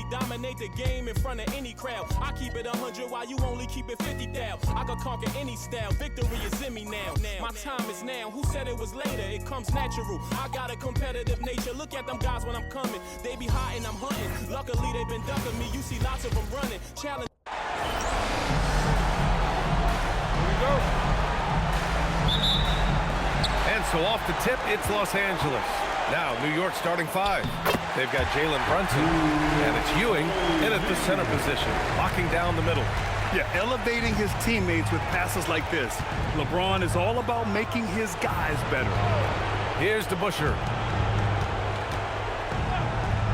Dominate the game in front of any crowd. I keep it 100 while you only keep it 50 down. I could conquer any style. Victory is in me now. My time is now. Who said it was later? It comes natural. I got a competitive nature. Look at them guys when I'm coming. They be hot and I'm hunting. Luckily they've been ducking me. You see lots of them running. Challenge. Here we go. And so off the tip, it's Los Angeles. Now, New York starting 5. They've got Jalen Brunson, and it's Ewing in at the center position, locking down the middle. Yeah, elevating his teammates with passes like this. LeBron is all about making his guys better. Here's DeBusschere.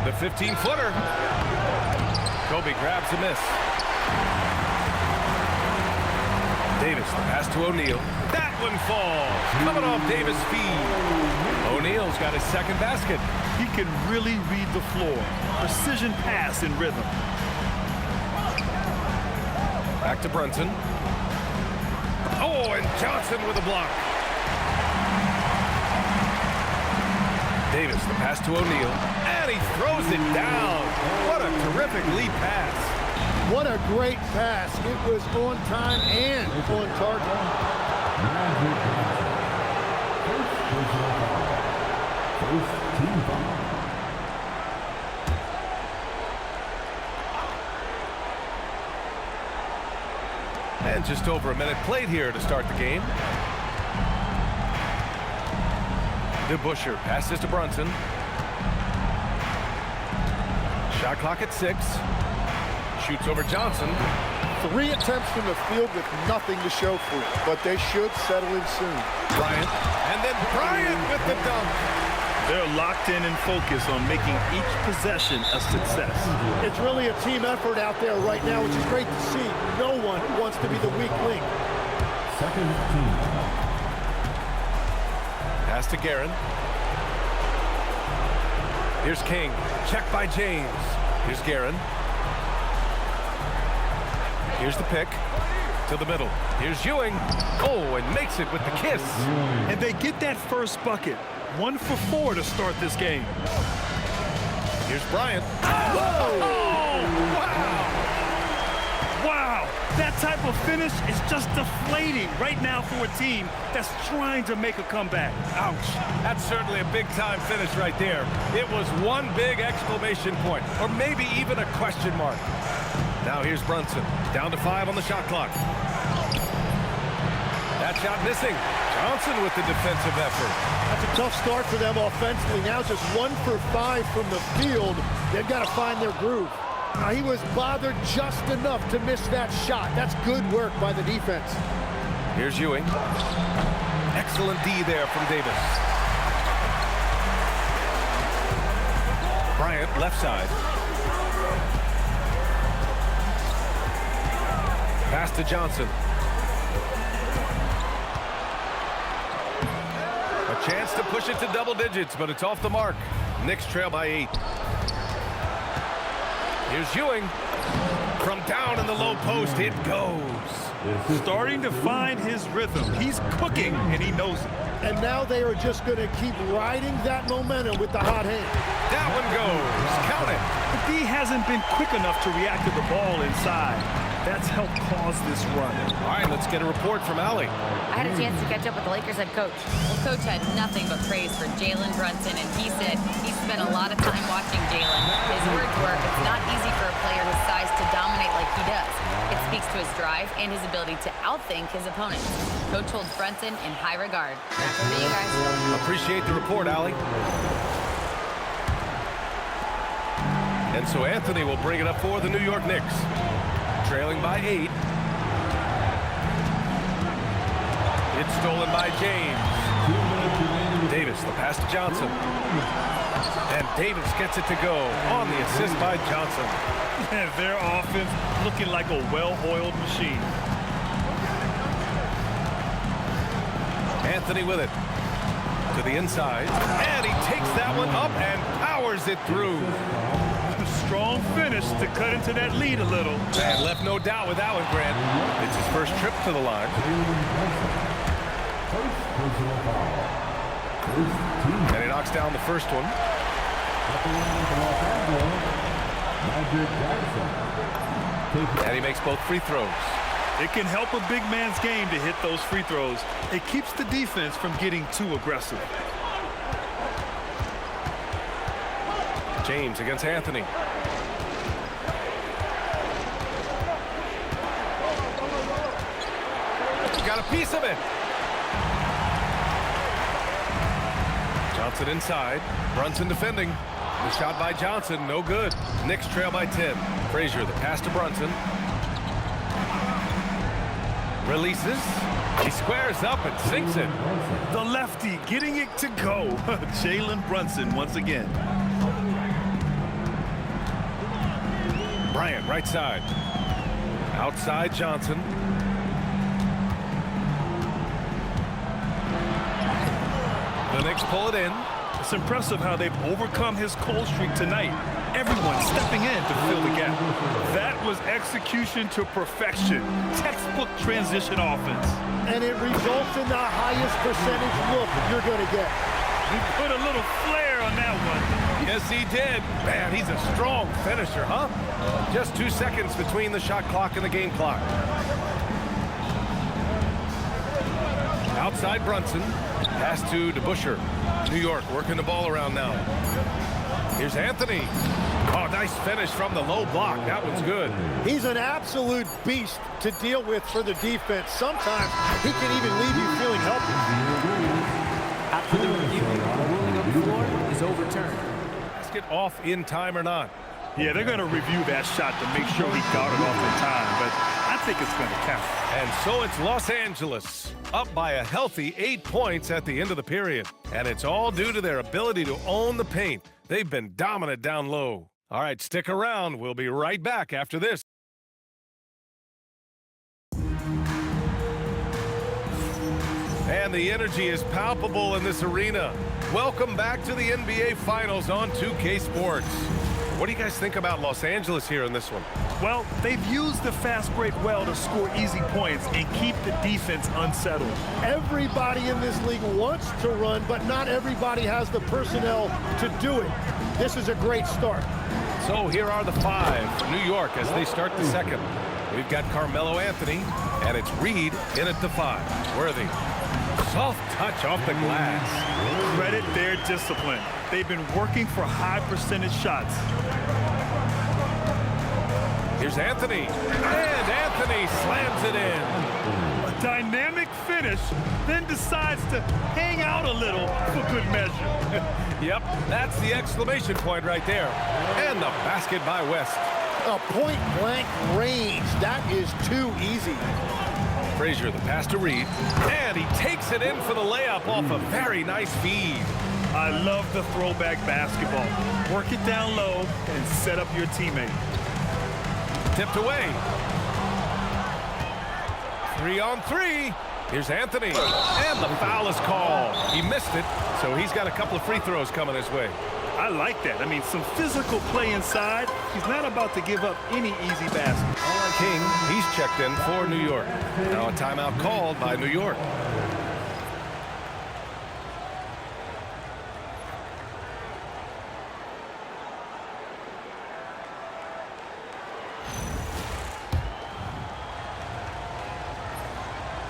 The 15-footer. Kobe grabs a miss. Davis, the pass to O'Neal. That one falls. Coming off Davis' feed. O'Neal's got his second basket. He can really read the floor. Precision pass in rhythm. Back to Brunson. Oh, and Johnson with a block. Davis, the pass to O'Neal. And he throws it down. What a terrific lead pass. What a great pass. It was on time and on target. And just over a minute played here to start the game. DeBusschere passes to Brunson. Shot clock at 6. Shoots over Johnson. 3 attempts from the field with nothing to show for it, but they should settle in soon. Bryant, and then Bryant with the dunk. They're locked in and focused on making each possession a success. It's really a team effort out there right now, which is great to see. No one wants to be the weak link. Second team. Pass to Guerin. Here's King. Check by James. Here's Guerin. Here's the pick. To the middle. Here's Ewing. Oh, and makes it with the kiss. And they get that first bucket. 1 for 4 to start this game. Here's Bryant. Whoa! Oh, wow! Wow! That type of finish is just deflating right now for a team that's trying to make a comeback. Ouch. That's certainly a big-time finish right there. It was one big exclamation point, or maybe even a question mark. Now here's Brunson. Down to 5 on the shot clock. That shot missing. Johnson with the defensive effort. That's a tough start for them offensively. Now just 1 for 5 from the field. They've got to find their groove. Now, he was bothered just enough to miss that shot. That's good work by the defense. Here's Ewing. Excellent D there from Davis. Bryant, left side. Pass to Johnson. A chance to push it to double digits, but it's off the mark. Knicks trail by 8. Here's Ewing. From down in the low post, it goes. Starting to find his rhythm. He's cooking, and he knows it. And now they are just going to keep riding that momentum with the hot hand. That one goes. Count it. The D hasn't been quick enough to react to the ball inside. That's helped cause this run. All right, let's get a report from Allie. I had a chance to catch up with the Lakers head coach. Well, coach had nothing but praise for Jalen Brunson, and he said he spent a lot of time watching Jalen. His words were, it's not easy for a player his size to dominate like he does. It speaks to his drive and his ability to outthink his opponents. Coach holds Brunson in high regard. Back over to you guys. Appreciate the report, Allie. And so Anthony will bring it up for the New York Knicks. Trailing by 8. It's stolen by James. Davis, the pass to Johnson. And Davis gets it to go on the assist by Johnson. And their offense looking like a well-oiled machine. Anthony with it. To the inside. And he takes that one up and powers it through. Strong finish to cut into that lead a little. And left no doubt with that one, Grant. It's his first trip to the line. And he knocks down the first one. And he makes both free throws. It can help a big man's game to hit those free throws. It keeps the defense from getting too aggressive. James against Anthony. Got a piece of it. Johnson inside. Brunson defending. The shot by Johnson, no good. Knicks trail by 10. Frazer, the pass to Brunson. Releases. He squares up and sinks it. The lefty getting it to go. Jalen Brunson once again. Bryant, right side. Outside Johnson. The Knicks pull it in. It's impressive how they've overcome his cold streak tonight. Everyone stepping in to fill the gap. That was execution to perfection. Textbook transition offense. And it results in the highest percentage look you're going to get. He put a little flair on that one. Yes, he did. Man, he's a strong finisher, huh? Just 2 seconds between the shot clock and the game clock. Outside Brunson. Pass to DeBusschere. New York working the ball around now. Here's Anthony. Oh, nice finish from the low block. That one's good. He's an absolute beast to deal with for the defense. Sometimes he can even leave you feeling helpless. After the review, the ruling on the floor is overturned. Basket off in time or not. Yeah, they're going to review that shot to make sure he got it off in time, but I think it's going to count. And so it's Los Angeles, up by a healthy 8 points at the end of the period. And it's all due to their ability to own the paint. They've been dominant down low. All right, stick around. We'll be right back after this. And the energy is palpable in this arena. Welcome back to the NBA Finals on 2K Sports. What do you guys think about Los Angeles here in this one? Well, they've used the fast break well to score easy points and keep the defense unsettled. Everybody in this league wants to run, but not everybody has the personnel to do it. This is a great start. So here are the 5 for New York as they start the second. We've got Carmelo Anthony, and it's Reed in at the 5. Worthy. Soft touch off the glass. Credit their discipline. They've been working for high percentage shots. Here's Anthony. And Anthony slams it in. A dynamic finish, then decides to hang out a little for good measure. Yep, that's the exclamation point right there. And the basket by West. A point-blank range. That is too easy. Frazer, the pass to Reed. And he takes it in for the layup off a very nice feed. I love the throwback basketball. Work it down low and set up your teammate. Tipped away. 3-on-3. Here's Anthony. And the foul is called. He missed it, so he's got a couple of free throws coming his way. I like that. I mean, some physical play inside. He's not about to give up any easy basket. Allan King, he's checked in for New York. Now a timeout called by New York.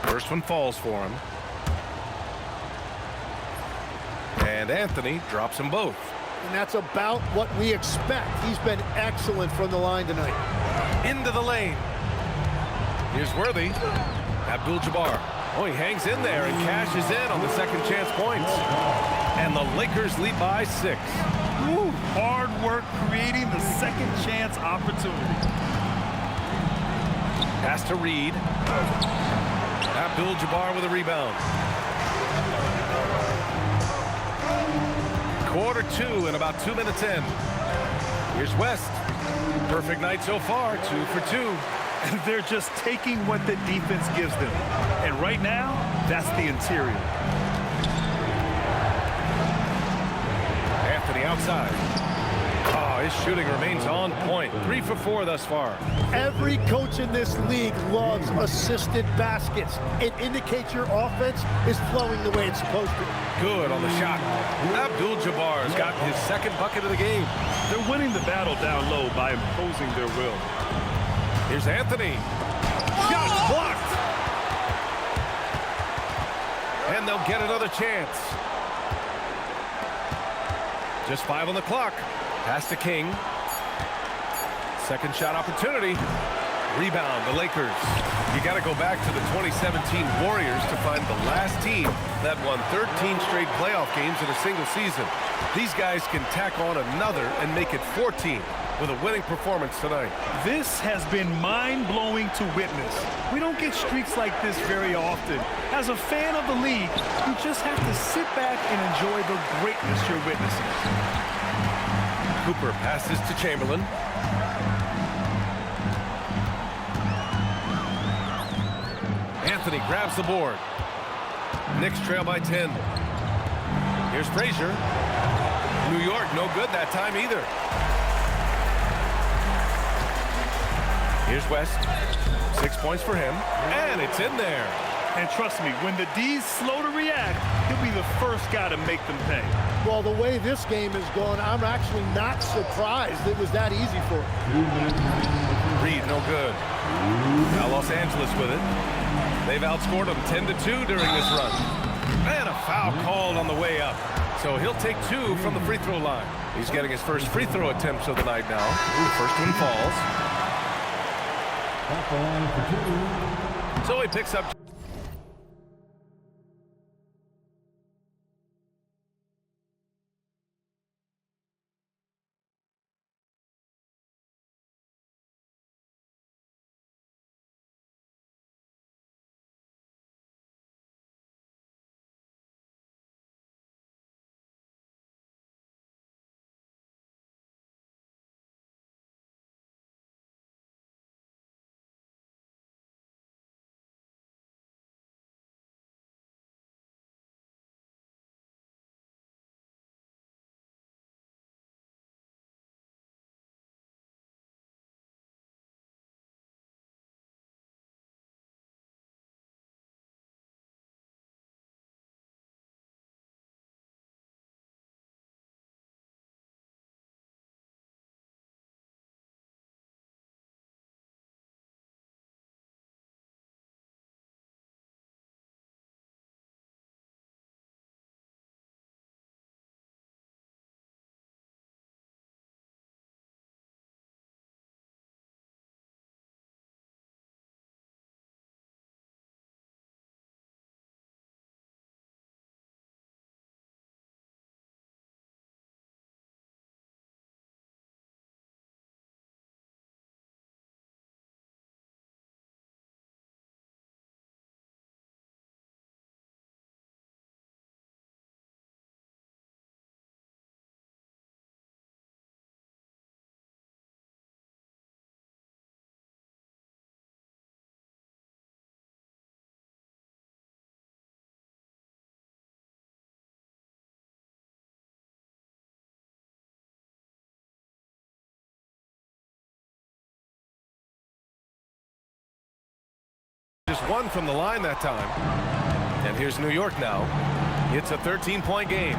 First one falls for him. And Anthony drops them both. And that's about what we expect. He's been excellent from the line tonight. Into the lane. Here's Worthy. Abdul Jabbar. Oh, he hangs in there and cashes in on the second chance points. And the Lakers lead by 6. Ooh, hard work creating the second chance opportunity. Pass to Reed. Abdul Jabbar with a rebound. Quarter 2 and about 2 minutes in. Here's West. Perfect night so far, 2 for 2. They're just taking what the defense gives them. And right now, that's the interior. Anthony outside. Oh, his shooting remains on point. 3 for 4 thus far. Every coach in this league loves assisted baskets. It indicates your offense is flowing the way it's supposed to. Good on the shot. Abdul Jabbar has gotten his second bucket of the game. They're winning the battle down low by imposing their will. Here's Anthony. Shot blocked. And they'll get another chance. Just 5 on the clock. Pass to King. Second shot opportunity. Rebound, the Lakers. You got to go back to the 2017 Warriors to find the last team that won 13 straight playoff games in a single season. These guys can tack on another and make it 14 with a winning performance tonight. This has been mind-blowing to witness. We don't get streaks like this very often. As a fan of the league, you just have to sit back and enjoy the greatness you're witnessing. Cooper passes to Chamberlain. Anthony grabs the board. Knicks trail by 10. Here's Frazer. New York no good that time either. Here's West. 6 points for him. And it's in there. And trust me, when the D's slow to react, he'll be the first guy to make them pay. Well, the way this game is going, I'm actually not surprised it was that easy for him. Reed, no good. Now Los Angeles with it. They've outscored them 10-2 during this run. And a foul called on the way up. So he'll take 2 from the free throw line. He's getting his first free throw attempts of the night now. The first one falls. So he picks up. Just 1 from the line that time. And here's New York now. It's a 13-point game.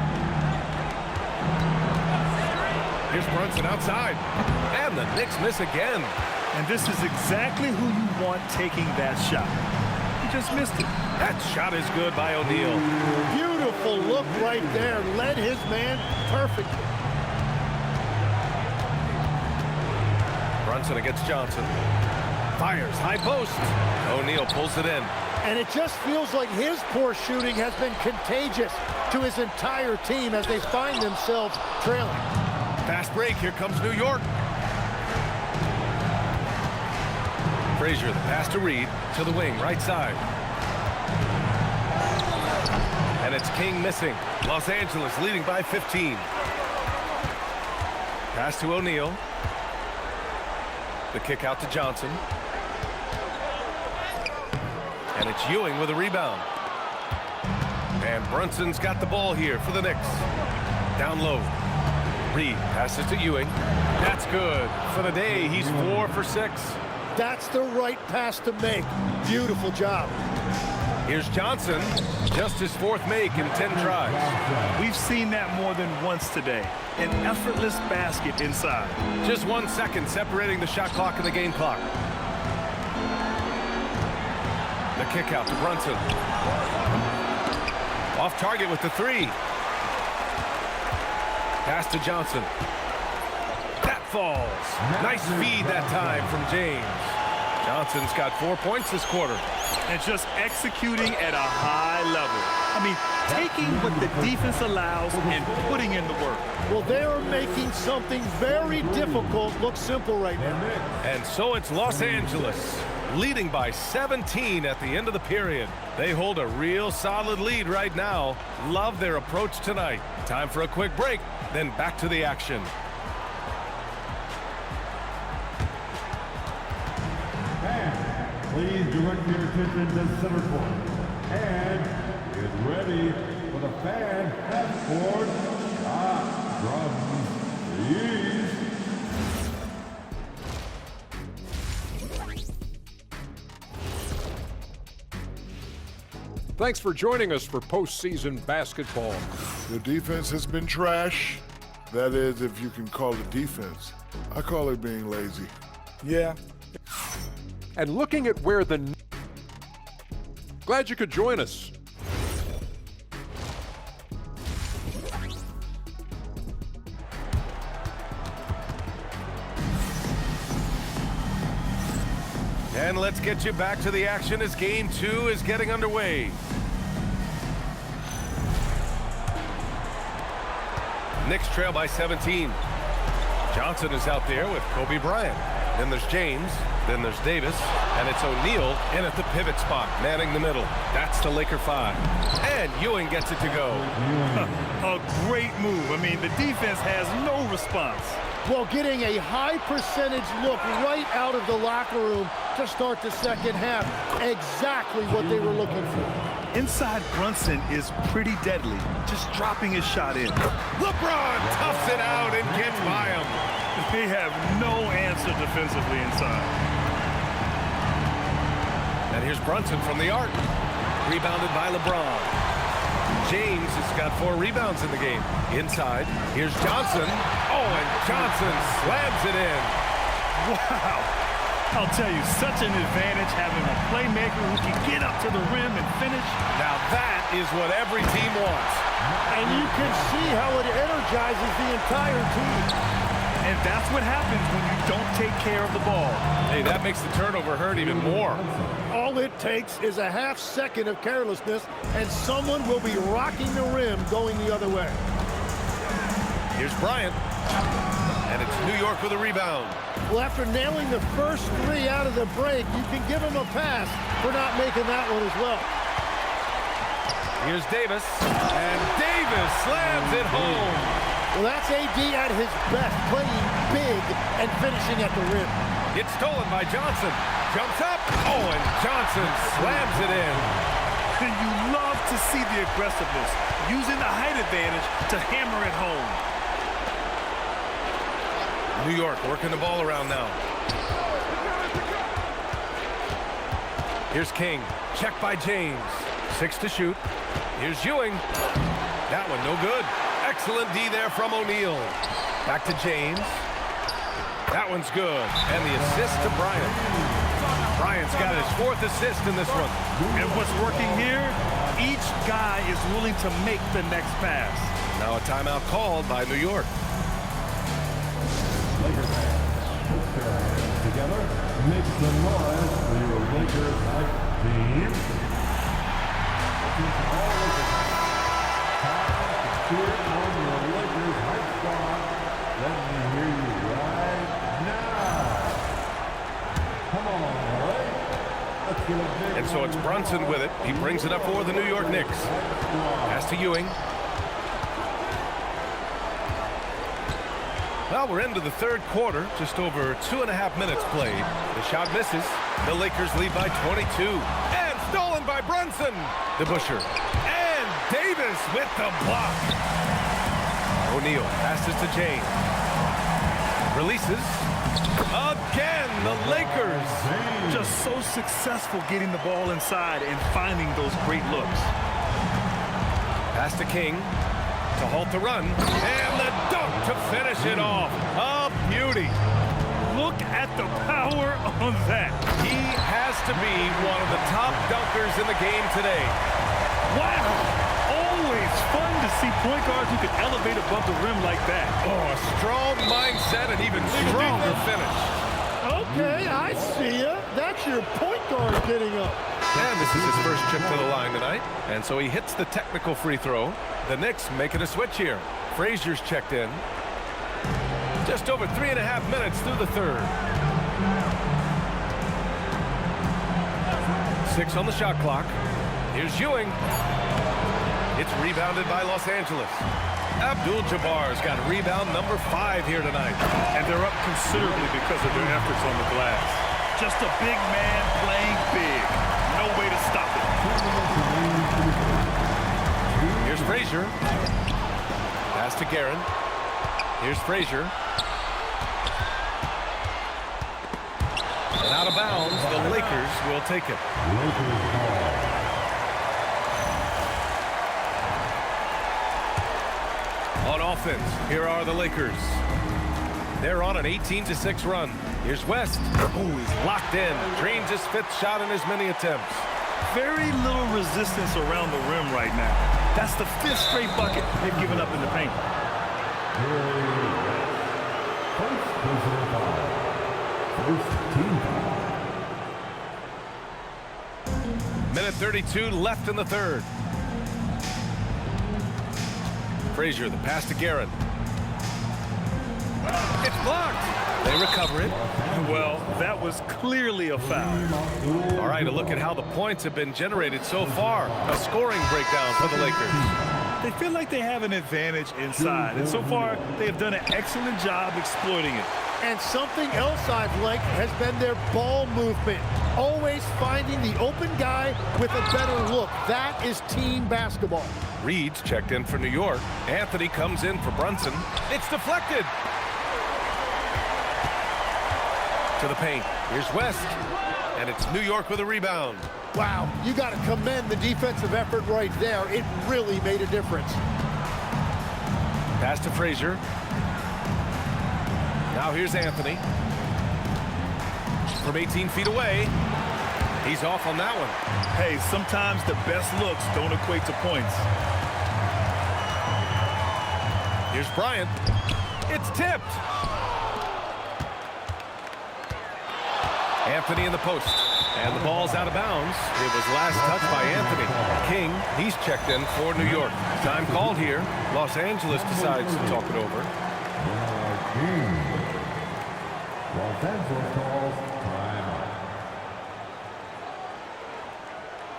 Here's Brunson outside. And the Knicks miss again. And this is exactly who you want taking that shot. He just missed it. That shot is good by O'Neal. Beautiful look right there. Led his man perfectly. Brunson against Johnson. Fires, high post. O'Neal pulls it in. And it just feels like his poor shooting has been contagious to his entire team as they find themselves trailing. Fast break, here comes New York. Frazer, the pass to Reed, to the wing, right side. And it's King missing. Los Angeles leading by 15. Pass to O'Neal. The kick out to Johnson. And it's Ewing with a rebound. And Brunson's got the ball here for the Knicks. Down low. Reed passes to Ewing. That's good. For the day, he's 4 for 6. That's the right pass to make. Beautiful job. Here's Johnson. Just his 4th make in 10 tries. We've seen that more than once today. An effortless basket inside. Just 1 second separating the shot clock and the game clock. The kick out to Brunson. Off target with the 3. Pass to Johnson. That falls. Nice feed that time from James. Johnson's got 4 points this quarter. And just executing at a high level. I mean, taking what the defense allows and putting in the work. Well, they are making something very difficult look simple right now. And so it's Los Angeles, leading by 17 at the end of the period. They hold a real solid lead right now. Love their approach tonight. Time for a quick break, then back to the action. Please direct your attention to center court. And get ready for the fan half-court shot from the East. Thanks for joining us for postseason basketball. The defense has been trash. That is, if you can call it defense. I call it being lazy. Yeah. And looking at where the... Glad you could join us. And let's get you back to the action as game 2 is getting underway. Knicks trail by 17. Johnson is out there with Kobe Bryant. Then there's James. Then there's Davis. And it's O'Neal in at the pivot spot, manning the middle. That's the Laker 5. And Ewing gets it to go. A great move. I mean, the defense has no response. Well, getting a high percentage look right out of the locker room to start the second half. Exactly what they were looking for. Inside Brunson is pretty deadly, just dropping his shot in. LeBron toughs it out and gets by him. They have no answer defensively inside. And here's Brunson from the arc. Rebounded by LeBron. James has got 4 rebounds in the game. Inside, here's Johnson. Oh, and Johnson slams it in. Wow. I'll tell you, such an advantage having a playmaker who can get up to the rim and finish. Now that is what every team wants. And you can see how it energizes the entire team. And that's what happens when you don't take care of the ball. Hey, that makes the turnover hurt even more. All it takes is a half second of carelessness, and someone will be rocking the rim going the other way. Here's Bryant. And it's New York with a rebound. Well, after nailing the first 3 out of the break, you can give him a pass for not making that one as well. Here's Davis. And Davis slams it home. Well, that's AD at his best, playing big and finishing at the rim. It's stolen by Johnson. Jumps up. Oh, and Johnson slams it in. And you love to see the aggressiveness, using the height advantage to hammer it home. New York working the ball around now. Here's King. Check by James. 6 to shoot. Here's Ewing. That one no good. Excellent D there from O'Neal. Back to James. That one's good. And the assist to Bryant. Bryant's got his 4th assist in this one. And what's working here, each guy is willing to make the next pass. Now a timeout called by New York. Lakers fans, put your hands together. Make some noise for your Lakers hype team. This is all Lakers. Time to cheer on your Lakers hype squad. Let me hear you right now. Come on, all right? Let's get a big And so it's Brunson with it. He brings it up for the New York Knicks. Pass to Ewing. Well, we're into the 3rd quarter, just over 2.5 minutes played. The shot misses. The Lakers lead by 22. And stolen by Brunson. The Busher. And Davis with the block. O'Neal passes to James. Releases. Again, the Lakers. Just so successful getting the ball inside and finding those great looks. Pass to King to halt the run. And the dunk to finish it off. A beauty. Look at the power on that. He has to be one of the top dunkers in the game today. Wow. Always fun to see point guards who can elevate above the rim like that. Oh, a strong mindset and even stronger finish. Okay, I see ya. That's your point guard getting up. And this is his first trip to the line tonight. And so he hits the technical free throw. The Knicks making a switch here. Frazier's checked in. Just over 3.5 minutes through the third. 6 on the shot clock. Here's Ewing. It's rebounded by Los Angeles. Abdul Jabbar's got rebound number 5 here tonight. And they're up considerably because of their efforts on the glass. Just a big man playing big. No way to stop it. Here's Frazer. Pass to Guerin. Here's Frazer. And out of bounds, the Lakers will take it. On offense, here are the Lakers. They're on an 18-6 run. Here's West. Oh, he's locked in. Drains his 5th shot in as many attempts. Very little resistance around the rim right now. That's the 5th straight bucket they've given up in the paint. Minute 32 left in the third. Frazer, the pass to Guerin. It's blocked. They recover it. Well, that was clearly a foul. All right, a look at how the points have been generated so far. A scoring breakdown for the Lakers. They feel like they have an advantage inside, and so far they have done an excellent job exploiting it. And something else I've liked has been their ball movement. Always finding the open guy with a better look. That is team basketball. Reed's checked in for New York. Anthony comes in for Brunson. It's deflected. To the paint. Here's West. And it's New York with a rebound. Wow, you got to commend the defensive effort right there. It really made a difference. Pass to Frazer. Now here's Anthony. From 18 feet away. He's off on that one. Hey, sometimes the best looks don't equate to points. Here's Bryant. It's tipped. Anthony in the post. And the ball's out of bounds. It was last touched by Anthony. King, he's checked in for New York. Time called here. Los Angeles decides to talk it over. Los Angeles calls timeout.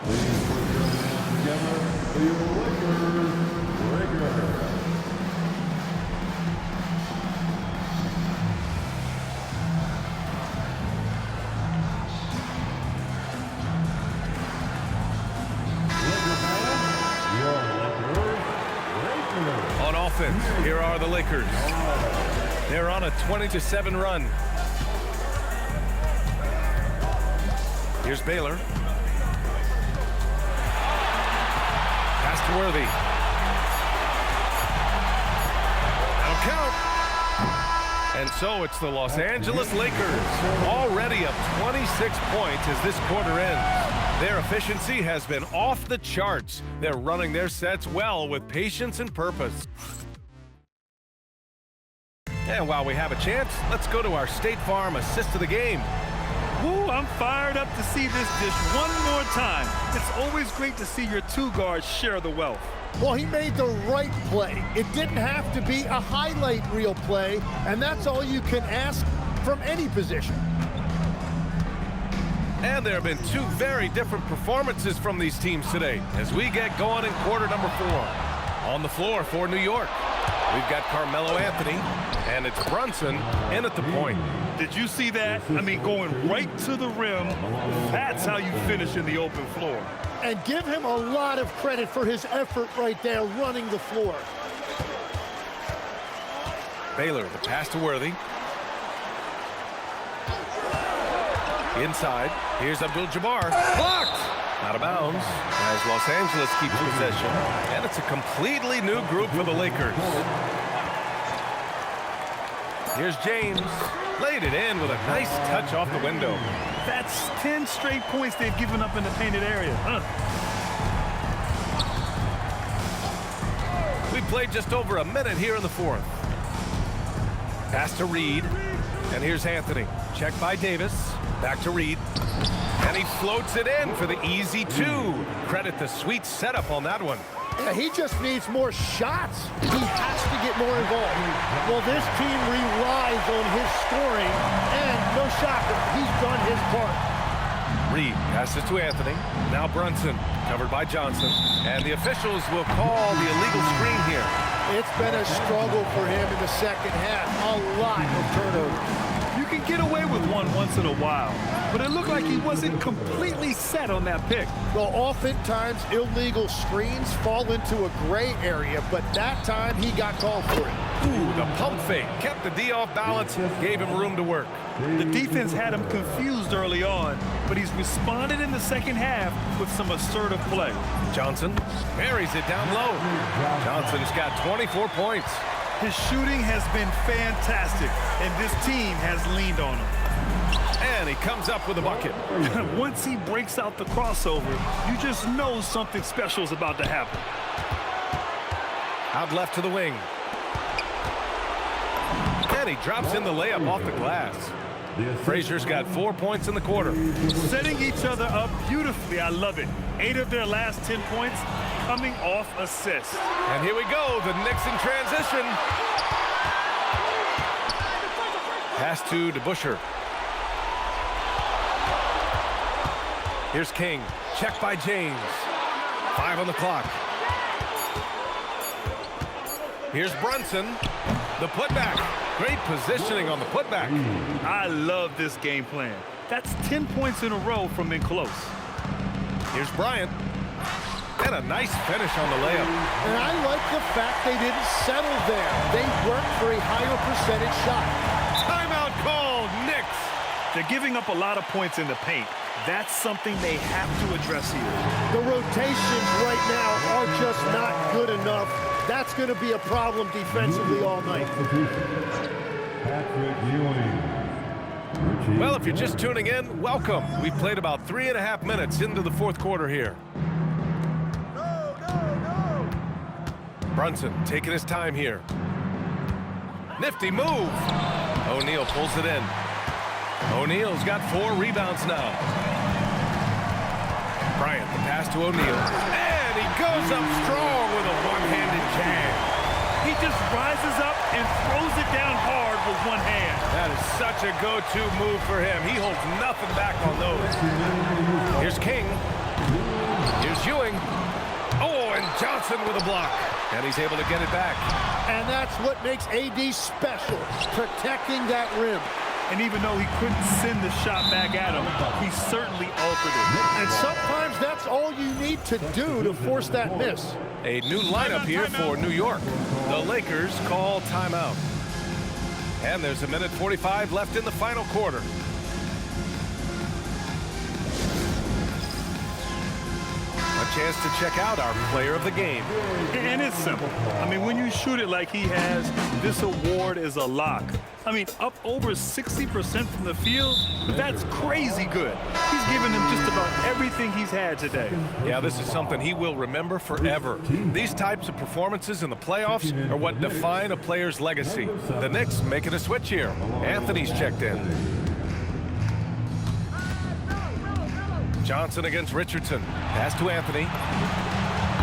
Please put your hands together for your Lakers. On offense, here are the Lakers. They're on a 20-7 run. Here's Baylor. Pass to Worthy. That'll count. And so it's the Los Angeles Lakers, already up 26 points as this quarter ends. Their efficiency has been off the charts. They're running their sets well with patience and purpose. And while we have a chance, let's go to our State Farm assist of the game. Woo, I'm fired up to see this dish one more time. It's always great to see your two guards share the wealth. Well, he made the right play. It didn't have to be a highlight reel play, and that's all you can ask from any position. And there have been two very different performances from these teams today as we get going in quarter number 4. On the floor for New York, we've got Carmelo Anthony, and it's Brunson in at the point. Did you see that? I mean, going right to the rim. That's how you finish in the open floor. And give him a lot of credit for his effort right there running the floor. Baylor, the pass to Worthy. Inside, here's Abdul Jabbar. Blocked! Out of bounds as Los Angeles keeps possession. And it's a completely new group for the Lakers. Here's James. Laid it in with a nice touch off the window. That's 10 straight points they've given up in the painted area. We played just over a minute here in the fourth. Pass to Reed. And here's Anthony. Check by Davis. Back to Reed. And he floats it in for the easy two. Credit the sweet setup on that one. Yeah, he just needs more shots. He has to get more involved. Well, this team relies on his scoring, and no shocker, he's done his part. Reed passes to Anthony. Now Brunson, covered by Johnson. And the officials will call the illegal screen here. It's been a struggle for him in the second half. A lot of turnovers. You can get away with one once in a while, but it looked like he wasn't completely set on that pick. Well, oftentimes illegal screens fall into a gray area, but that time he got called for it. Ooh, the pump fake kept the D off balance, gave him room to work. The defense had him confused early on, but he's responded in the second half with some assertive play. Johnson buries it down low. Johnson's got 24 points. His shooting has been fantastic, and this team has leaned on him. And he comes up with a bucket. Once he breaks out the crossover, you just know something special is about to happen. Out left to the wing. And he drops in the layup off the glass. Frazier's got 4 points in the quarter. Setting each other up beautifully. I love it. 8 of their last 10 points coming off assists. And here we go, the Knicks in transition. Pass to DeBusschere. Here's King. Check by James. 5 on the clock. Here's Brunson. The putback. Great positioning on the putback. I love this game plan. That's 10 points in a row from in close. Here's Bryant. And a nice finish on the layup. And I like the fact they didn't settle there. They worked for a higher percentage shot. Timeout called, Knicks. They're giving up a lot of points in the paint. That's something they have to address here. The rotations right now are just not good enough. That's going to be a problem defensively all night. Ewing. Well, if you're just tuning in, welcome. We've played about 3.5 minutes into the fourth quarter here. Brunson taking his time here. Nifty move. O'Neal pulls it in. O'Neal's got 4 rebounds now. Bryant, the pass to O'Neal. And he goes up strong with a one-handed jam. He just rises up and throws it down hard with one hand. That is such a go-to move for him. He holds nothing back on those. Here's King. Here's Ewing. Oh, and Johnson with a block. And he's able to get it back. And that's what makes AD special, protecting that rim. And even though he couldn't send the shot back at him, he certainly altered it. And sometimes that's all you need to do to force that miss. A new lineup here for New York. The Lakers call timeout. And there's 1:45 left in the final quarter. A chance to check out our player of the game. And it's simple. I mean, when you shoot it like he has, this award is a lock. I mean, up over 60% from the field, that's crazy good. He's given them just about everything he's had today. Yeah, this is something he will remember forever. These types of performances in the playoffs are what define a player's legacy. The Knicks making a switch here. Anthony's checked in. Johnson against Richardson. Pass to Anthony.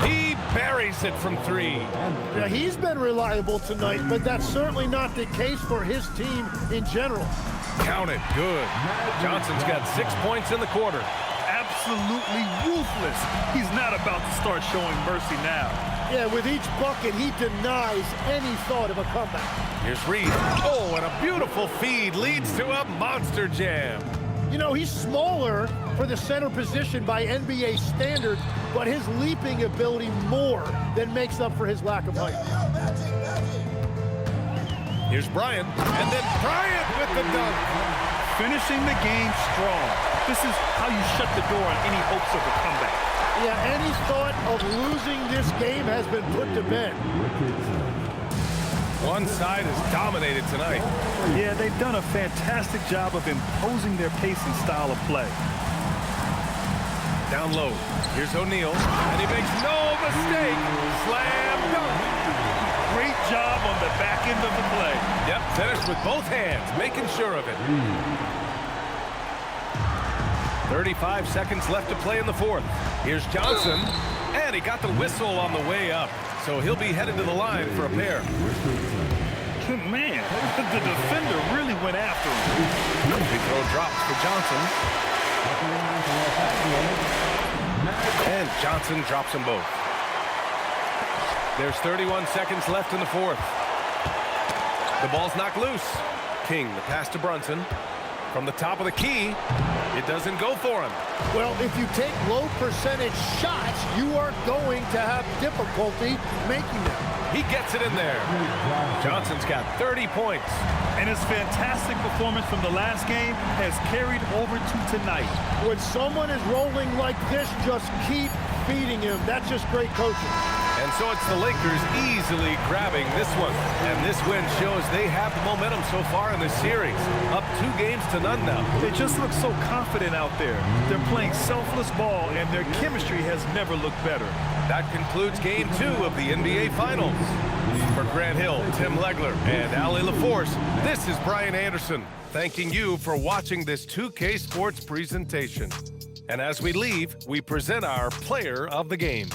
He buries it from 3. Yeah, he's been reliable tonight, but that's certainly not the case for his team in general. Count it. Good. Johnson's got 6 points in the quarter. Absolutely ruthless. He's not about to start showing mercy now. Yeah, with each bucket, he denies any thought of a comeback. Here's Reed. Oh, and a beautiful feed leads to a monster jam. You know, he's smaller for the center position by NBA standards, but his leaping ability more than makes up for his lack of height. Here's Bryant, and then Bryant with the dunk. Finishing the game strong. This is how you shut the door on any hopes of a comeback. Yeah, any thought of losing this game has been put to bed. One side has dominated tonight. Yeah, they've done a fantastic job of imposing their pace and style of play. Down low. Here's O'Neal, and he makes no mistake. Slam dunk. Great job on the back end of the play. Yep, finished with both hands, making sure of it. 35 seconds left to play in the fourth. Here's Johnson, and he got the whistle on the way up. So he'll be headed to the line for a pair. Man, the defender really went after him. Free throw drops for Johnson. And Johnson drops them both. There's 31 seconds left in the fourth. The ball's knocked loose. King, the pass to Brunson. From the top of the key, it doesn't go for him. Well, if you take low percentage shots, you are going to have difficulty making them. He gets it in there. Johnson's got 30 points. And his fantastic performance from the last game has carried over to tonight. When someone is rolling like this, just keep feeding him. That's just great coaching. And so it's the Lakers easily grabbing this one. And this win shows they have the momentum so far in this series. Up 2 games to none now. They just look so confident out there. They're playing selfless ball, and their chemistry has never looked better. That concludes Game 2 of the NBA Finals. For Grant Hill, Tim Legler, and Ali LaForce, this is Brian Anderson, thanking you for watching this 2K Sports presentation. And as we leave, we present our player of the game.